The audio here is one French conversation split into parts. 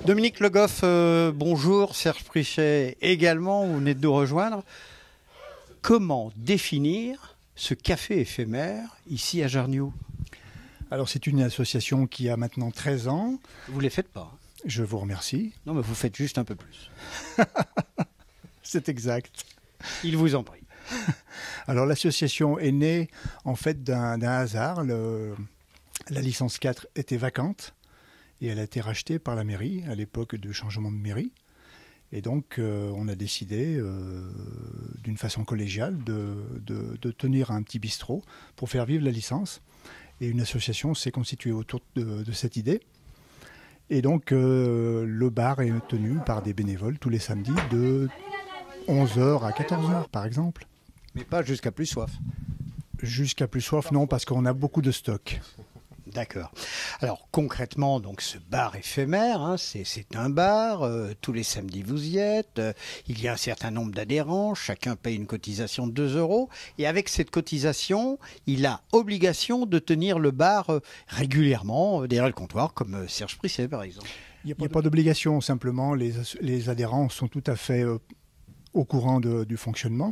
Dominique Le Goff, bonjour. Serge Prichet également, vous venez de nous rejoindre. Comment définir ce café éphémère ici à Jarniou? Alors c'est une association qui a maintenant 13 ans. Vous ne les faites pas. Je vous remercie. Non, mais vous faites juste un peu plus. C'est exact. Il vous en prie. Alors l'association est née en fait d'un hasard. La licence 4 était vacante et elle a été rachetée par la mairie à l'époque du changement de mairie. Et donc on a décidé d'une façon collégiale de tenir un petit bistrot pour faire vivre la licence. Et une association s'est constituée autour de cette idée. Et donc le bar est tenu par des bénévoles tous les samedis de 11h à 14h par exemple. Mais pas jusqu'à plus soif. Jusqu'à plus soif, non, parce qu'on a beaucoup de stock. D'accord. Alors concrètement, donc ce bar éphémère, hein, c'est un bar, tous les samedis vous y êtes, il y a un certain nombre d'adhérents, chacun paye une cotisation de 2 €, et avec cette cotisation, il a obligation de tenir le bar régulièrement derrière le comptoir, comme Serge Prichet par exemple. Il n'y a pas d'obligation, simplement les adhérents sont tout à fait au courant du fonctionnement.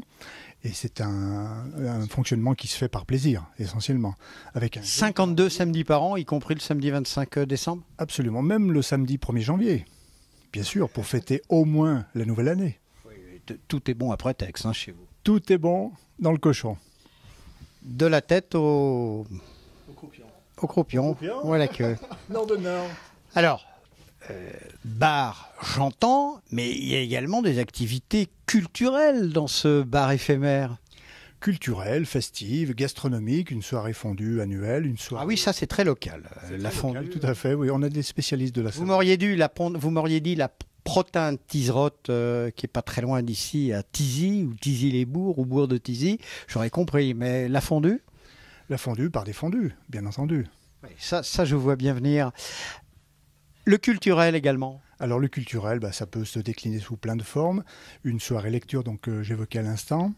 Et c'est un fonctionnement qui se fait par plaisir, essentiellement. Avec 52 samedis par an, y compris le samedi 25 décembre? Absolument, même le samedi 1er janvier, bien sûr, pour fêter au moins la nouvelle année. Oui, tout est bon à prétexte, hein, chez vous. Tout est bon dans le cochon. De la tête au croupion. Voilà que... Nord de Nord. Alors, bar, j'entends, mais il y a également des activités culturelles dans ce bar éphémère. Culturelle, festive, gastronomique, une soirée fondue annuelle, une soirée... Ah oui, ça c'est très local. La local, fondue. tout à fait, oui, on a des spécialistes de la Vous m'auriez dit la Protin Tizerotte, qui est pas très loin d'ici, à Tizy, ou Tizy-les-Bourgs, ou Bourg de Tizy, j'aurais compris, mais la fondue? La fondue par des fondues, bien entendu. Oui, ça je vois bien venir. Le culturel également. Alors le culturel, ça peut se décliner sous plein de formes. Une soirée lecture, donc j'évoquais à l'instant.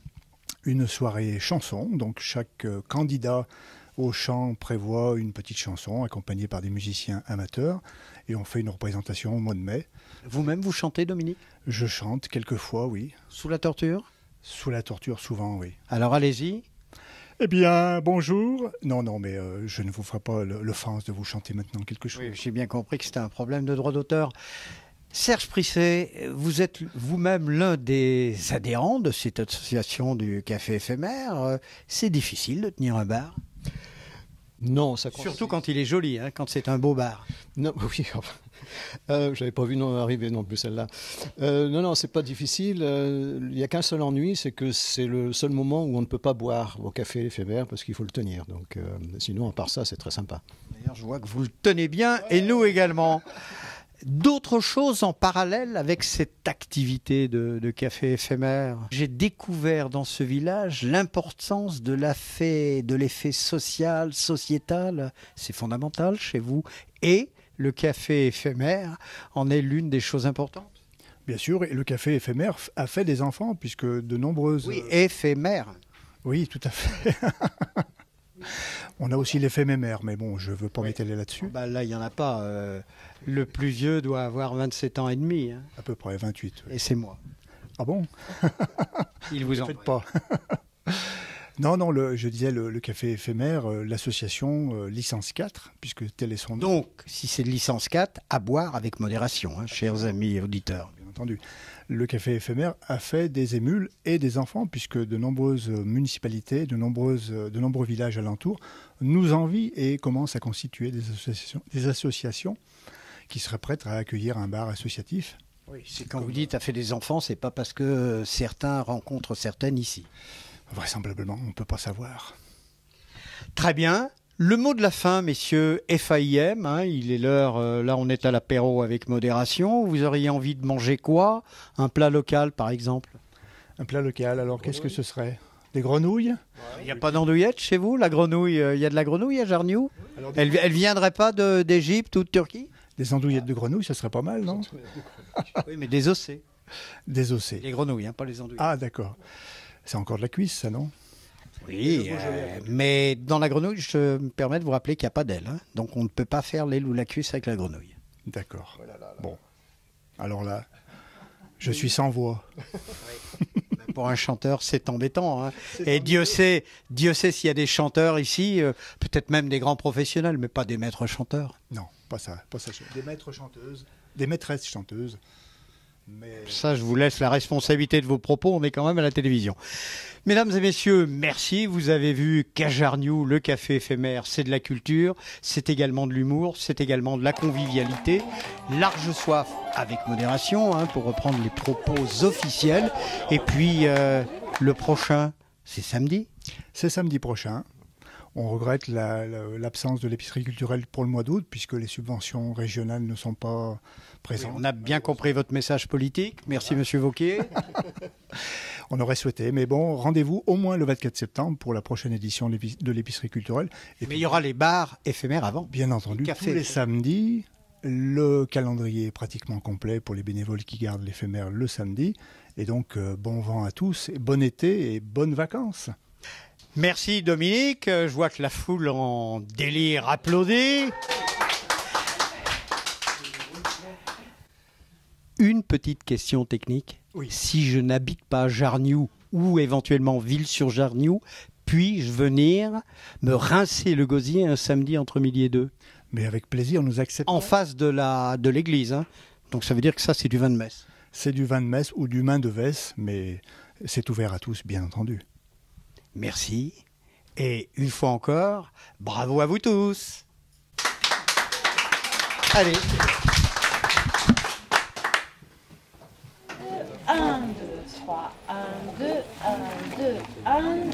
Une soirée chanson, donc chaque candidat au chant prévoit une petite chanson accompagnée par des musiciens amateurs. Et on fait une représentation au mois de mai. Vous-même, vous chantez, Dominique? Je chante quelquefois, oui. Sous la torture? Sous la torture, souvent, oui. Alors allez-y. Eh bien, bonjour. Non, mais je ne vous ferai pas l'offense de vous chanter maintenant quelque chose. Oui, j'ai bien compris que c'était un problème de droit d'auteur. Serge Prichet, vous êtes vous-même l'un des adhérents de cette association du café éphémère. C'est difficile de tenir un bar? Non, ça surtout quand il est joli, hein, quand c'est un beau bar. Non, oui, j'avais pas vu arriver non plus celle-là. Non, c'est pas difficile. Il n'y a qu'un seul ennui, c'est que c'est le seul moment où on ne peut pas boire au café éphémère parce qu'il faut le tenir. Donc, sinon, à part ça, c'est très sympa. D'ailleurs, je vois que vous le tenez bien et nous également. D'autres choses en parallèle avec cette activité de café éphémère? J'ai découvert dans ce village l'importance de l'effet social, sociétal. C'est fondamental chez vous. Et le café éphémère en est l'une des choses importantes. Bien sûr, et le café éphémère a fait des enfants, puisque de nombreuses... Oui, éphémère. Oui, tout à fait. On a aussi l'effet mémère, mais bon, je ne veux pas m'étaler là-dessus. Là, il n'y en a pas. Le plus vieux doit avoir 27 ans et demi. Hein. À peu près, 28. Oui. Et c'est moi. Ah bon? Il vous en faites pas. Non, je disais le café éphémère, l'association licence 4, puisque tel est son nom. Donc, si c'est de licence 4, à boire avec modération, hein, chers amis auditeurs. Bien entendu. Le café éphémère a fait des émules et des enfants, puisque de nombreuses municipalités, de nombreux villages alentours nous envient et commencent à constituer des associations qui seraient prêtes à accueillir un bar associatif. Oui, c'est quand vous dites a fait des enfants, c'est pas parce que certains rencontrent certaines ici. Vraisemblablement, on ne peut pas savoir. Très bien. Le mot de la fin, messieurs, FAIM, hein, il est l'heure, là on est à l'apéro avec modération. Vous auriez envie de manger quoi? Un plat local par exemple? Un plat local, alors qu'est-ce que ce serait? Des grenouilles? Il n'y a pas d'andouillette chez vous? La grenouille, il y a de la grenouille à Jarniou? Elle ne viendrait pas d'Égypte ou de Turquie? Des andouillettes de grenouilles, ça serait pas mal, non? Oui, mais des ossées. Des ossées. Les grenouilles, hein, pas les andouillettes. Ah, d'accord. C'est encore de la cuisse, ça, non? Oui, mais dans la grenouille, je me permets de vous rappeler qu'il n'y a pas d'aile. Hein, donc on ne peut pas faire l'aile ou la cuisse avec la grenouille. D'accord. Bon. Alors là, je suis sans voix. Pour un chanteur, c'est embêtant. Hein. Et Dieu sait s'il y a des chanteurs ici, peut-être même des grands professionnels, mais pas des maîtres chanteurs. Non, pas ça. Des maîtres chanteuses, des maîtresses chanteuses. Mais... Ça, je vous laisse la responsabilité de vos propos, on est quand même à la télévision. Mesdames et messieurs, merci. Vous avez vu qu'Ajarniou, le café éphémère, c'est de la culture, c'est également de l'humour, c'est également de la convivialité. Large soif avec modération, hein, pour reprendre les propos officiels. Et puis, le prochain, c'est samedi. C'est samedi prochain. On regrette l'absence de l'épicerie culturelle pour le mois d'août, puisque les subventions régionales ne sont pas présentes. Oui, on a bien compris votre message politique. Merci, Monsieur Wauquiez. On aurait souhaité, mais bon, rendez-vous au moins le 24 septembre pour la prochaine édition de l'épicerie culturelle. Et mais il y aura les bars éphémères avant. Bien entendu, tous les samedis. Le calendrier est pratiquement complet pour les bénévoles qui gardent l'éphémère le samedi. Et donc, bon vent à tous, et bon été et bonnes vacances. Merci Dominique, je vois que la foule en délire applaudit. Une petite question technique. Oui. Si je n'habite pas Jarniou ou éventuellement Ville-sur-Jarniou, puis-je venir me rincer le gosier un samedi entre midi et 2 ? Mais avec plaisir, nous acceptons. En face de l'église. Hein. Donc ça veut dire que ça, c'est du vin de messe. C'est du vin de messe ou du main de vesse, mais c'est ouvert à tous, bien entendu. Merci. Et une fois encore, bravo à vous tous. Allez. 1, 2, 3, 1, 2, 1, 2, 1,